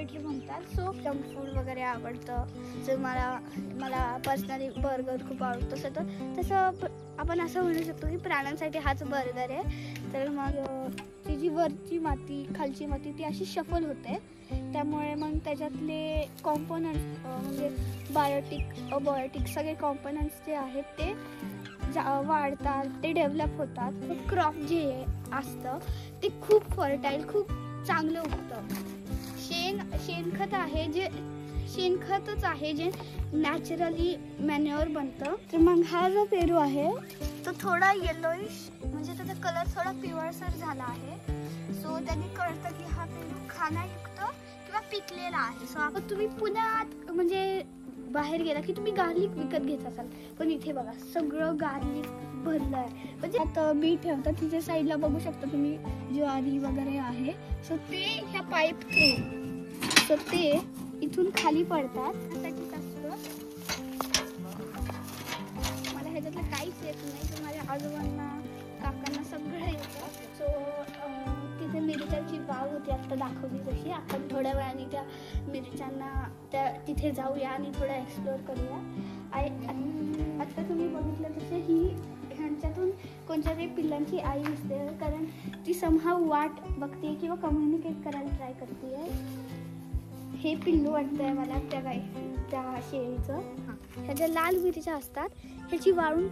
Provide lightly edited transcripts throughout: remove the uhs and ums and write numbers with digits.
Activity म्हणतात. So junk food वगैरे आवडतं. जर मला पर्सनली बर्गर खूप आवडतो. तसं आपण असं म्हणू शकतो की प्राण्यांसाठी हाच बर्गर आहे. तर मग ती जी वरची माती खालची माती ती अशी शफल होते. त्यामुळे मग त्याच्यातले कॉम्पोनंट्स म्हणजे बायोटिक अबायोटिक सगळे कॉम्पोनंट्स जे आहेत ते वाढतात, ते डेव्हलप होतात. क्रॉप जे असतं ते खूप फर्टाईल, खूप चांगलं उगतं. शेणखत आहे जे शेणखतच आहे जे नॅचरली मॅन्युअर बनतं. तर मग हा जो पेरू आहे तो थोडा येलोइश म्हणजे त्याचा कलर थोडा पिवळसर झाला आहे. सो त्यांनी कळतं की हा पेरू खाण्यायुक्त किंवा पिकलेला आहे. सो आपण तुम्ही पुण्यात म्हणजे बाहेर गेला की तुम्ही गार्लिक विकत घेत असाल, पण इथे बघा सगळं गार्लिक भरलं आहे. म्हणजे आता बीट ठेवतात तिथे साईडला बघू शकता तुम्ही ज्वारी वगैरे आहे. सो ते ह्या पाईप थ्रू सो ते इथून खाली पडतात. त्यासाठीच असतं. मला ह्याच्यातलं काहीच येत नाही, तर माझ्या आजोबांना काकांना सगळं येतं. सो तिथे मिरच्याची बाग होती आता दाखवली तशी. आपण थोड्या वेळाने त्या मिरच्यांना तिथे जाऊया आणि थोडं एक्सप्लोअर करूया. आता तुम्ही बघितलं तसे ही ह्यांच्यातून कोणत्या तरी पिल्लांची आई दिसते, कारण ती समहाव वाट बघते किंवा कम्युनिकेट करायला ट्राय करते. हे पिल्लू वाटतंय मला त्या शेळीचं. ह्या ज्या लाल मिरच्या असतात ह्याची वाळून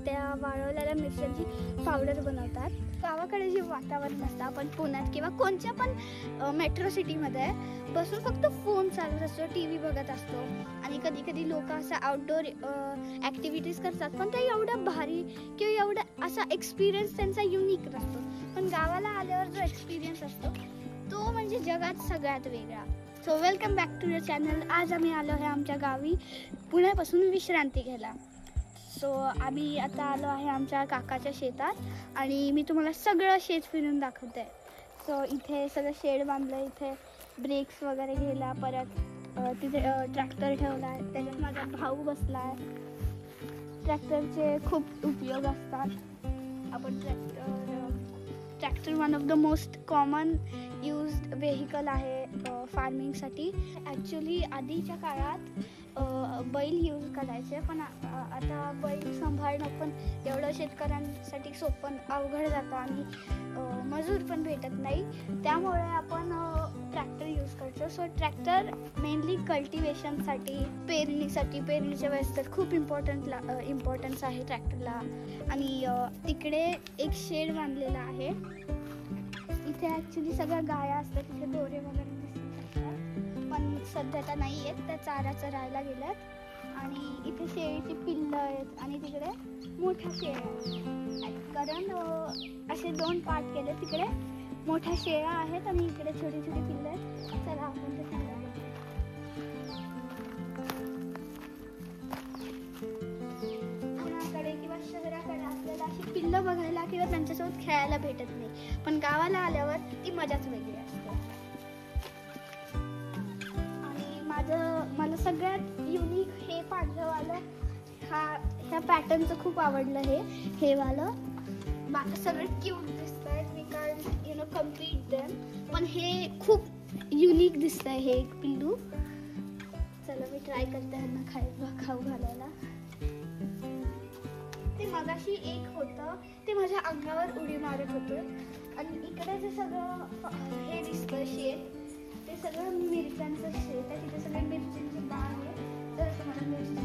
त्या वाळवलेल्या मिरच्यांची पावडर बनवतात. गावाकडे जे वातावरण असतं, आपण पुण्यात किंवा कोणत्या पण मेट्रो सिटीमध्ये बसून फक्त फोन चालवत असतो, TV बघत असतो आणि कधी कधी लोक असं आउटडोर ॲक्टिव्हिटीज करतात, पण ते एवढं भारी किंवा एवढं असा एक्सपिरियन्स त्यांचा युनिक नसतो. पण गावाला आल्यावर जो एक्सपिरियन्स असतो तो म्हणजे जगात सगळ्यात वेगळा. So welcome back to the channel. आज आम्ही आलो आहे आमच्या गावी पुण्यापासून विश्रांती घ्यायला. सो आम्ही आता आलो आहे आमच्या काकाच्या शेतात आणि मी तुम्हाला सगळं शेत फिरून दाखवते. सो इथे सगळं शेड बांधलं, इथे ब्रेक्स वगैरे घ्यायला, परत तिथे ट्रॅक्टर ठेवला आहे, त्याच्यात माझा भाऊ बसला आहे. ट्रॅक्टरचे खूप उपयोग असतात. आपण tractor one of the most common used vehicle आहे फार्मिंगसाठी. ॲक्च्युली आधीच्या काळात बैल यूज करायचे, पण आता बैल सांभाळणं पण एवढं शेतकऱ्यांसाठी सोपं अवघड जातं आणि मजूर पण भेटत नाही. त्यामुळे आपण ट्रॅक्टर यूज करतो. सो ट्रॅक्टर मेनली कल्टिवेशनसाठी, पेरणीच्या वेळेस तर खूप इम्पॉर्टन्स आहे ट्रॅक्टरला. आणि तिकडे एक शेड बांधलेला आहे. इथे ॲक्च्युली सगळ्या गाया असतात, तिथे दोरे वगैरे दिसू शकतात, पण सध्या त्या नाही आहेत, त्या चारा चरायला गेल्यात. आणि इथे शेळीची पिल्लं आहेत आणि तिकडे मोठ्या शेळ्या आहेत, कारण असे 2 पार्ट केले. तिकडे मोठ्या शेळ्या आहेत आणि इकडे छोटी छोटी पिल्लं आहेत. चला आपण ते पुण्याकडे किंवा शहराकडे आपल्याला अशी पिल्लं बघायला किंवा त्यांच्यासोबत खेळायला भेटत नाही, पण गावाला आल्यावर ती मजाच वेगळी असते. मला सगळ्यात युनिक हे पांढरंवालं ह्या पॅटर्नचं खूप आवडलं. हे वालं सगळं क्यूट दिसत आहे. वी कॅन कम्प्लीट देम, पण हे खूप युनिक दिसत आहे हे एक पिल्लू. चला मी ट्राय करते ह्यांना खाऊ घालायला. ते मगाशी एक होतं ते माझ्या अंगावर उडी मारत होतं. आणि इकडे जे सगळं हे दिसतं शेत, ते सगळं मिरच्यांचं शेत आहे. तिथे सगळे मिरच्यांची बाग आहे. तर तुम्हाला मिरची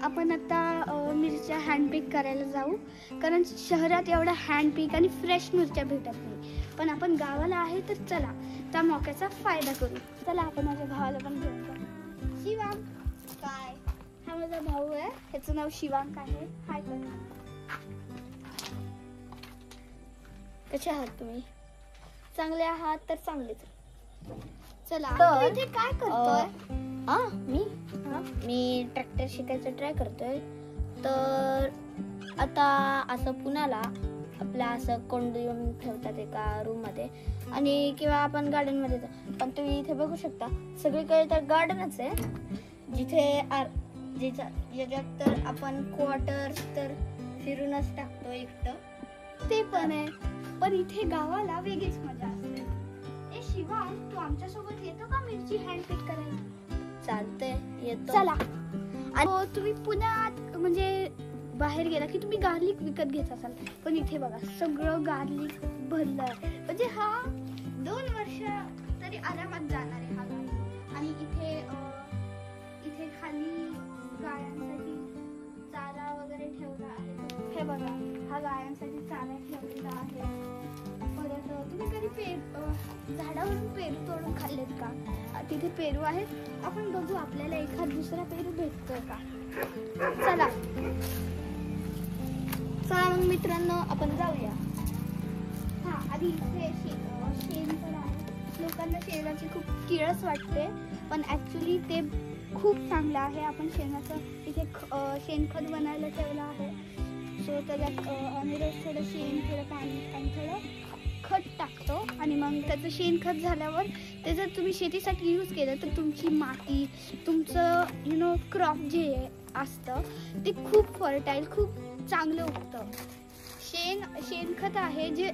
आपण आता मिरच्या हँडपिक करायला जाऊ, कारण शहरात एवढा हँडपिक आणि फ्रेश मिरच्या भेटत नाही. पण आपण गावाला आहे तर चला त्या मौक्याचा फायदा करू. चला आपण माझ्या भावाला पण घेऊन जाऊ. शिवांक काय, हा माझा भाऊ आहे, ह्याचं नाव शिवांक आहे. हाय कर. कसे आहात तुम्ही? चांगले आहात तर चांगलेच. चला तर इथे काय करतोय? मी ट्रॅक्टर शिकायचं ट्राय करतोय. तर आता असं पुण्याला आपल्या असं कोंडू येऊन ठेवतात एका रूम मध्ये आणि किंवा आपण गार्डन मध्ये जातो. पण तुम्ही इथे बघू शकता सगळीकडे तर गार्डनच आहे, जिथे याच्यात तर आपण क्वार्टर्स तर फिरूनच टाकतो एकटं. ते पण आहे, पण इथे गावाला वेगळीच मजा असते. ए शिवा, तू आमच्या सोबत येतो का मिरची हँड पिक करायला? चालतंय, येतो. चला. आणि तुम्ही पुण्यात म्हणजे बाहेर गेला की तुम्ही गार्लिक विकत घेत असाल, पण इथे बघा सगळं गार्लिक भरलं आहे. म्हणजे हा 2 वर्ष तरी आरामात जाणार आहे हा गार्लिक. आणि इथे खाली गायांसाठी चारा वगैरे ठेवला आहे. हे बघा, हा गायांसाठी चारा ठेवलेला आहे. परत तुम्ही कधी झाडावरून पेरू तोडून खाल्लेत का? तिथे पेरू आहेत, आपण बघू आपल्याला एखाद दुसरा पेरू भेटतोय का. चला मग मित्रांनो, आपण जाऊया. हा, आधी इथे शेण पण आहे. लोकांना शेणाची खूप किळस वाटते, पण ऍक्च्युली ते खूप चांगलं आहे. आपण शेणाचं इथे शेणखत बनायला ठेवलं आहे. सो त्याच्यात आम्ही रोज थोडं शेण, थोडं पाणी आणि थोडं खत टाकतो. आणि मग त्याचं शेणखत झाल्यावर ते जर तुम्ही शेतीसाठी यूज केलं तर तुमची माती, तुमचं क्रॉप जे असतं ते खूप फर्टाईल, खूप चांगलं उगतं. शेणखत आहे जे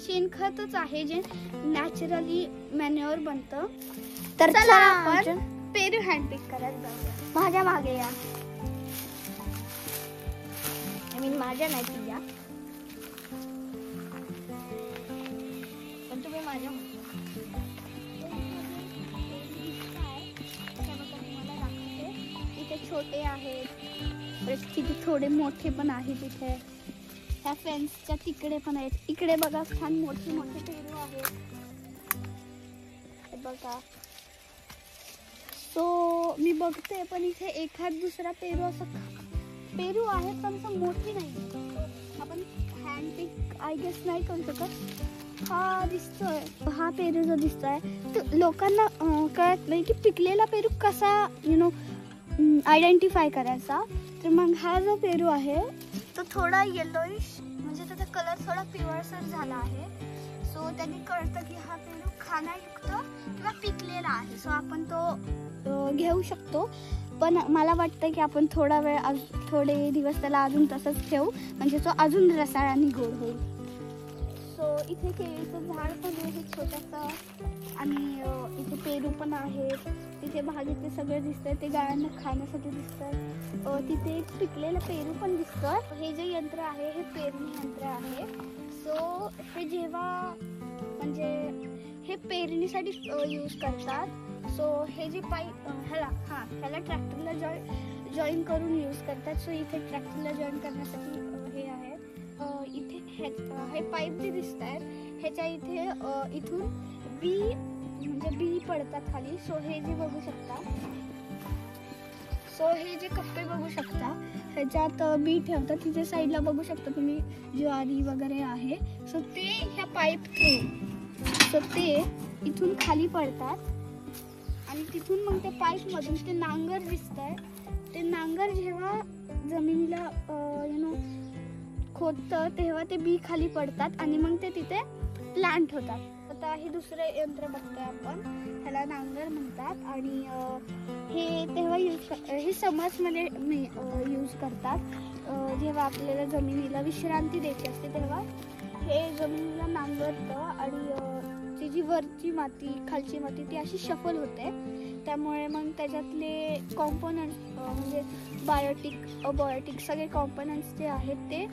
शेणखतच आहे जे नॅचरली मॅन्युअर बनतं. तर चला आपण पेरू हँड पिक करायला जाऊया. माझ्या मागे या. माझ्या नाही तुझ्या, पण तुम्ही माझ्या. इथे छोटे आहेत, तिथे थोडे मोठे पण आहेत. इथे ह्या फेन्सच्या तिकडे पण आहेत. इकडे बघा छान मोठे मोठे पेरू आहेत. बघा, सो मी बघते, पण इथे एखाद दुसरा पेरू पेरू आहे पण असं मोठी नाही. आपण हँड पिक आय गेस नाही करू शकत. हा दिसतोय, हा पेरू जो दिसतोय तो लोकांना कळत नाही की पिकलेला पेरू कसा आयडेंटिफाय करायचा. तर मग हा जो पेरू आहे तो थोडा येलोइश, म्हणजे त्याचा कलर थोडा पिवळसर झाला आहे. सो त्यांनी कळतं की हा पेरू खाण्यायुक्त किंवा पिकलेला आहे. सो आपण तो घेऊ शकतो. पण मला वाटतं की आपण थोडे दिवस त्याला अजून तसंच ठेवू, म्हणजे तो अजून रसाळाने गोड होईल. सो इथे केळीचं झाड पण आहे छोटंसं, आणि इथे पेरू पण आहे. तिथे भाजीचे सगळे दिसतंय, ते गायांना खाण्यासाठी दिसतंय. तिथे एक पिकलेलं पेरू पण दिसतोय. हे जे यंत्र आहे हे पेरणी यंत्र आहे. सो हे जेव्हा म्हणजे हे पेरणीसाठी यूज करतात. सो हे जे पाईप ह्याला ट्रॅक्टरला जॉईन करून यूज करतात. सो इथे ट्रॅक्टरला जॉईन करण्यासाठी हे आहे. इथे हे पाईप जे दिसत आहेत ह्याच्या इथून बी पडतात खाली. सो हे जे बघू शकता, हे जे कप्पे बघू शकता ह्याच्यात बी ठेवतात. तिथे साईडला बघू शकता तुम्ही ज्वारी वगैरे आहे. सो ते ह्या पाईप थ्रू ते इथून खाली पडतात, आणि तिथून मग त्या पाईप मधून ते नांगर दिसतंय. ते नांगर जेव्हा जमिनीला खोदतं तेव्हा ते बी खाली पडतात, आणि मग ते तिथे प्लांट होतात. आता हे दुसरे यंत्र बघतोय आपण, ह्याला नांगर म्हणतात. आणि हे तेव्हा हे समर्समध्ये यूज करतात. जेव्हा आपल्याला जमिनीला विश्रांती द्यायची असते तेव्हा हे जमिनीला नांगरतं, आणि ती जी वरची माती, खालची माती ती अशी शफल होते. त्यामुळे मग त्याच्यातले कॉम्पोनंट्स म्हणजे बायोटिक, अबायोटिक सगळे कॉम्पोनंट्स जे आहेत ते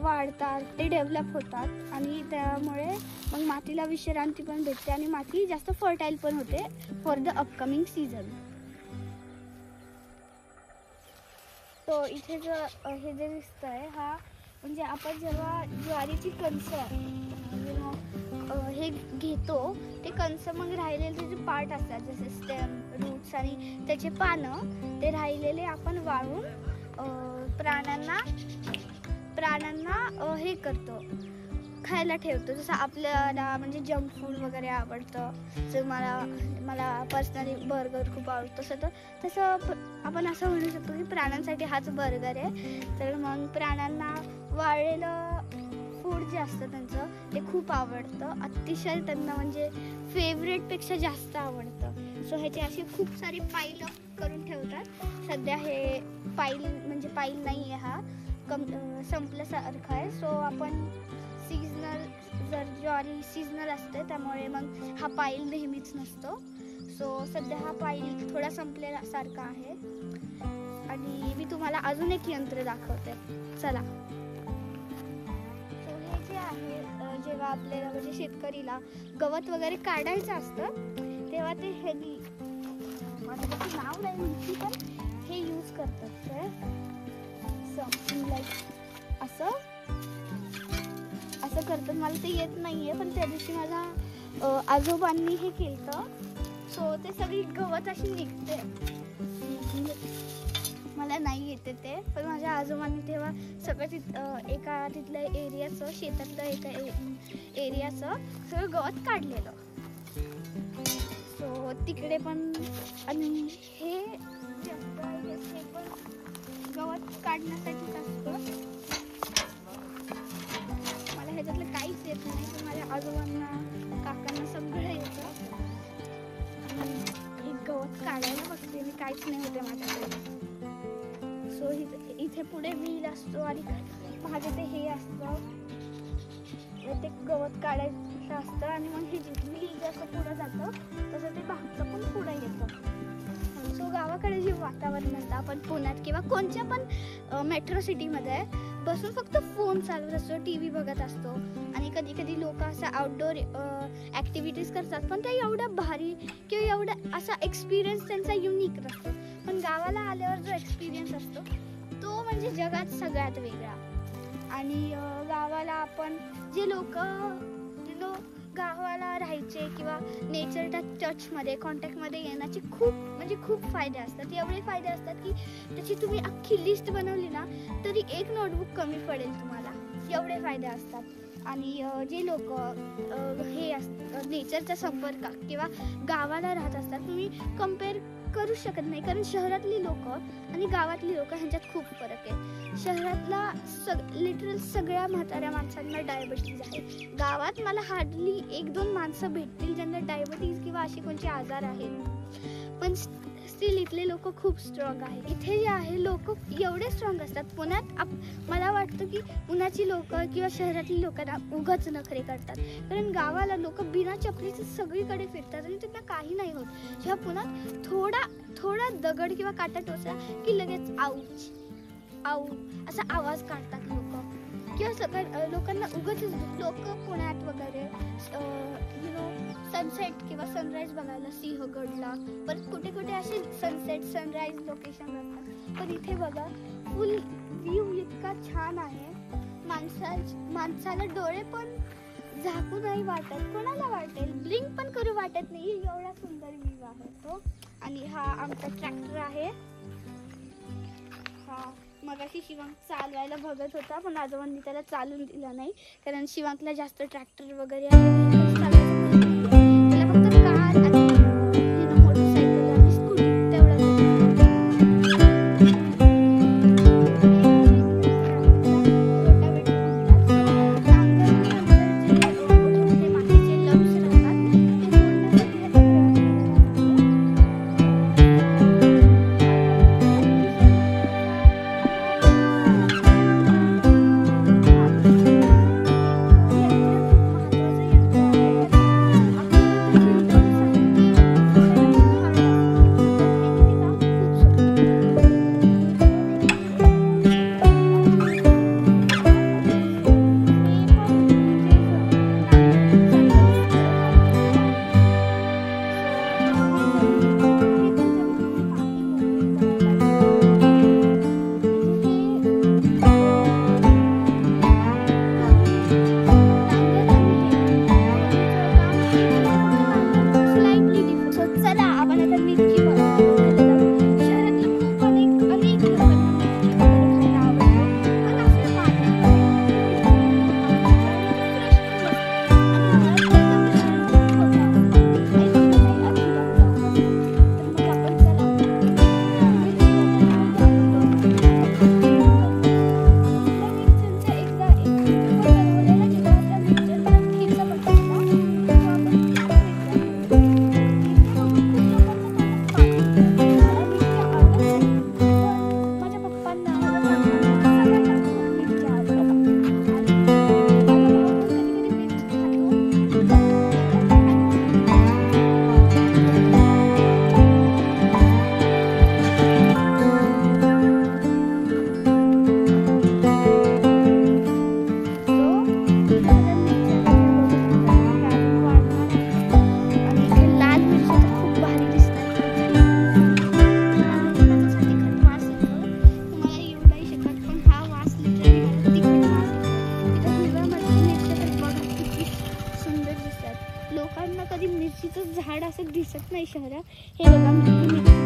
वाढतात, ते डेव्हलप होतात, आणि त्यामुळे मग मातीला विश्रांती पण भेटते आणि माती जास्त फर्टाईल पण होते फॉर द अपकमिंग सीझन. तो इथे हे जे दिसतंय हा म्हणजे आपण जेव्हा ज्वारीची कणस हे घेतो, ते कणस मग राहिलेले जे पार्ट असतात जसे स्टेम, रूट्स आणि त्याचे पानं, ते राहिलेले आपण वाळून प्राण्यांना हे करतो, खायला ठेवतो. जसं आपल्याला म्हणजे जंक फूड वगैरे आवडतं, जर मला पर्सनली बर्गर खूप आवडतो, तसं आपण असं म्हणू शकतो की प्राण्यांसाठी हाच बर्गर आहे. तर मग प्राण्यांना वाळलेलं फूड जे असतं त्यांचं ते खूप आवडतं, अतिशय त्यांना म्हणजे फेवरेटपेक्षा जास्त आवडतं. सो ह्याचे असे खूप सारे पाईलं करून ठेवतात. सध्या हे पाईल म्हणजे पाईल नाही आहे, हा संपल्यासारखा आहे. सो आपण सीझनल ज्वारी सीझनल असते त्यामुळे मग हा पाईल नेहमीच नसतो. सो सध्या हा पाईल थोडा संपल्यासारखा आहे. आणि मी तुम्हाला अजून एक यंत्र दाखवते, चला. सो हे जे आहे जेव्हा आपल्याला म्हणजे शेतकरीला गवत वगैरे काढायचं असतं तेव्हा ते हेवी माझं त्याचं नाव नाही माहिती पण हे यूज करतात. काय समथिंग लाईक असं करतात. मला ते येत नाहीये पण त्या दिवशी माझ्या आजोबांनी हे केलं. सो ते सगळी गवत अशी निघते. मला नाही येते ते, पण माझ्या आजोबांनी तेव्हा सगळं एका तिथल्या एरियाचं शेतातलं एका एरियाचं सगळं गवत काढलेलं. सो तिकडे पण आणि हे पण गवत काढण्यासाठीच असतं. मला ह्याच्यातलं काहीच येत नाही पण माझ्या आजोबांना काकांना सगळं येतं. हे गवत काढायला बघते मी, काहीच नाही होते माझ्याकडे. सो इथे पुढे व्हील असतो आणि मागे ते हे असतं, ते गवत काढायचं असतं आणि मग हे व्हील जसं पुढं जातं तसं ते मागचं पण पुढं येतं. सो गावाकडे जे वातावरण असतं, आपण पुण्यात किंवा कोणत्या पण मेट्रो सिटीमध्ये बसून फक्त फोन चालवत असतो, टी व्ही बघत असतो आणि कधी कधी लोक असं आउटडोर ॲक्टिव्हिटीज करतात पण त्या एवढ्या भारी किंवा एवढा असा एक्सपिरियन्स त्यांचा युनिक नसतो. पण गावाला आल्यावर जो एक्सपिरियन्स असतो तो म्हणजे जगात सगळ्यात वेगळा. आणि गावाला आपण जे लोक गावाला राहायचे किंवा नेचरच्या टचमध्ये कॉन्टॅक्टमध्ये येण्याचे खूप फायदे असतात. एवढे फायदे असतात की त्याची तुम्ही अख्खी लिस्ट बनवली ना तरी एक नोटबुक कमी पडेल तुम्हाला, एवढे फायदे असतात. आणि जे लोक हे नेचरच्या संपर्कात किंवा गावाला राहत असतात तुम्ही कम्पेअर करू शकत नाही, कारण शहरातली लोक आणि गावातली लोक ह्यांच्यात खूप फरक आहे. शहरातला लिटरल सगळ्या म्हाताऱ्या माणसांना डायबिटीज आहे. गावात मला हार्डली 1-2 माणसं भेटतील ज्यांना डायबिटीज किंवा अशी कोणते आजार आहेत, पण स्टील इथले लोक खूप स्ट्रॉंग आहेत. इथे जे आहे लोक एवढे स्ट्रॉंग असतात. पुण्यात मला वाटतं की पुण्याची लोक किंवा शहरातली लोकांना उगाच नखरे करतात, कारण गावाला लोक बिना चपलीचे सगळीकडे फिरतात आणि त्यांना काही नाही होत. जेव्हा पुण्यात थोडा दगड किंवा काटा टोचला की लगेच आऊच असा आवाज काढतात लोक, किंवा सगळ्या लोकांना उगाच लोक पुण्यात वगैरे सनसेट किंवा सनराईज बघायला सिंहगडला परत कुठे कुठे असे सनसेट सनराईज लोकेशन असतात. पण इथे बघा फुल व्ह्यू इतका छान आहे, माणसाला डोळे पण झाकू नाही वाटत, कोणाला वाटेल ब्लिंक पण करू वाटत नाही, एवढा सुंदर व्ह्यू आहे तो. आणि हा आमचा ट्रॅक्टर आहे. हा मगाशी शिवांक चालवायला बघत होता पण आजोबांनी त्याला चालून दिला नाही, कारण शिवांकला जास्त ट्रॅक्टर वगैरे त्याला फक्त कार आणि मोटरसायकल आणि स्कूटी तेवढं. दिसत नाही शहरात. हे बघा मिरची